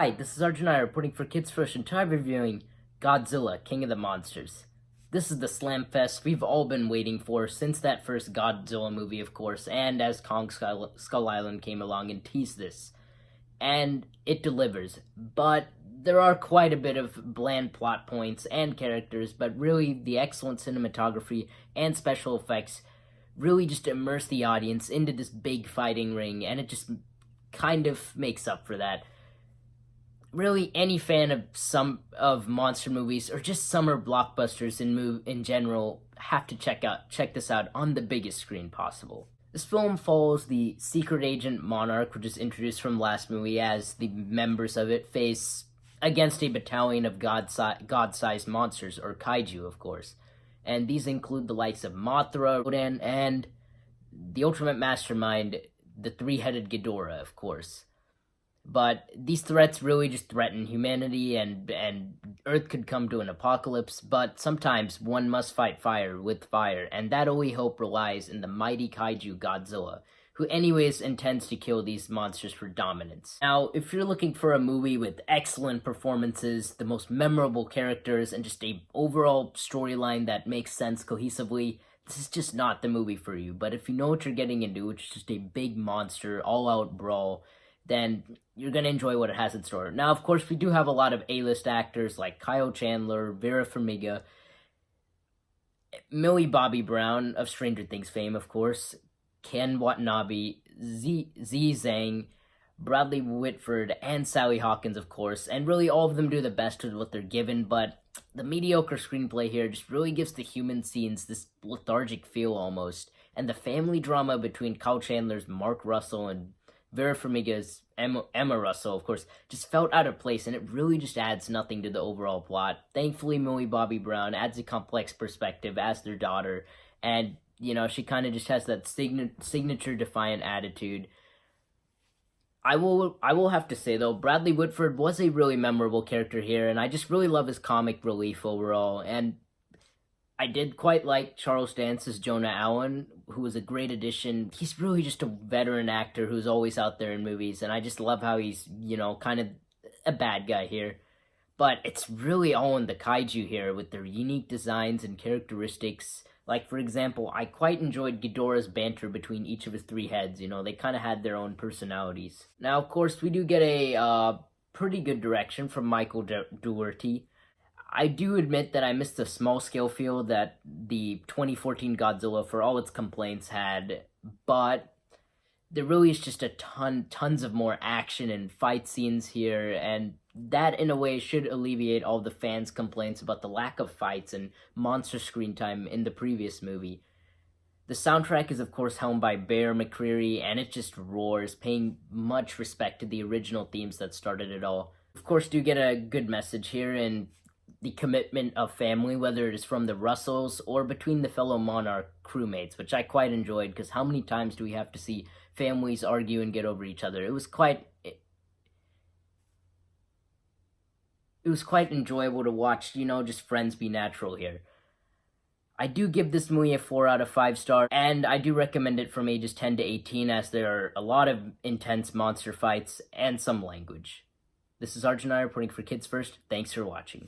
Hi, this is Arjun N reporting for Kids First and today reviewing Godzilla, King of the Monsters. This is the slam fest we've all been waiting for since that first Godzilla movie, of course, and as Kong Skull Island came along and teased this. And it delivers, but there are quite a bit of bland plot points and characters, but really the excellent cinematography and special effects really just immerse the audience into this big fighting ring, and it just kind of makes up for that. Really, any fan of monster movies or just summer blockbusters in general have to check this out on the biggest screen possible. This film follows the secret agent Monarch, which is introduced from last movie, as the members of it face against a battalion of god-sized monsters, or kaiju, of course. And these include the likes of Mothra, Rodan, and the ultimate mastermind, the three-headed Ghidorah, of course. But these threats really just threaten humanity, and Earth could come to an apocalypse, but sometimes one must fight fire with fire, and that only hope relies in the mighty kaiju Godzilla, who anyways intends to kill these monsters for dominance. Now, if you're looking for a movie with excellent performances, the most memorable characters, and just a overall storyline that makes sense cohesively, this is just not the movie for you. But if you know what you're getting into, which is just a big monster, all-out brawl, then you're going to enjoy what it has in store. Now, of course, we do have a lot of A-list actors like Chandler, Vera Farmiga, Millie Bobby Brown of Stranger Things fame, of course, Ken Watanabe, Z Zhang, Bradley Whitford, and Sally Hawkins, of course, and really all of them do the best with what they're given, but the mediocre screenplay here just really gives the human scenes this lethargic feel almost, and the family drama between Kyle Chandler's Mark Russell and Vera Farmiga's Emma Russell, of course, just felt out of place, and it really just adds nothing to the overall plot. Thankfully, Millie Bobby Brown adds a complex perspective as their daughter, and, you know, she kind of just has that signature defiant attitude. I will have to say, though, Bradley Whitford was a really memorable character here, and I just really love his comic relief overall, and I did quite like Charles Dance's Jonah Allen, who was a great addition. He's really just a veteran actor who's always out there in movies, and I just love how he's, you know, kind of a bad guy here. But it's really all in the kaiju here with their unique designs and characteristics. Like, for example, I quite enjoyed Ghidorah's banter between each of his three heads. You know, they kind of had their own personalities. Now, of course, we do get a pretty good direction from Michael Dougherty. I do admit that I missed the small-scale feel that the 2014 Godzilla, for all its complaints, had, but there really is just tons of more action and fight scenes here, and that, in a way, should alleviate all the fans' complaints about the lack of fights and monster screen time in the previous movie. The soundtrack is, of course, helmed by Bear McCreary, and it just roars, paying much respect to the original themes that started it all. Of course, do get a good message here, and the commitment of family, whether it is from the Russells or between the fellow Monarch crewmates, which I quite enjoyed, because how many times do we have to see families argue and get over each other? It was quite enjoyable to watch, you know, just friends be natural here. I do give this movie a 4 out of 5 stars, and I do recommend it from ages 10 to 18, as there are a lot of intense monster fights and some language. This is Arjun N reporting for Kids First. Thanks for watching.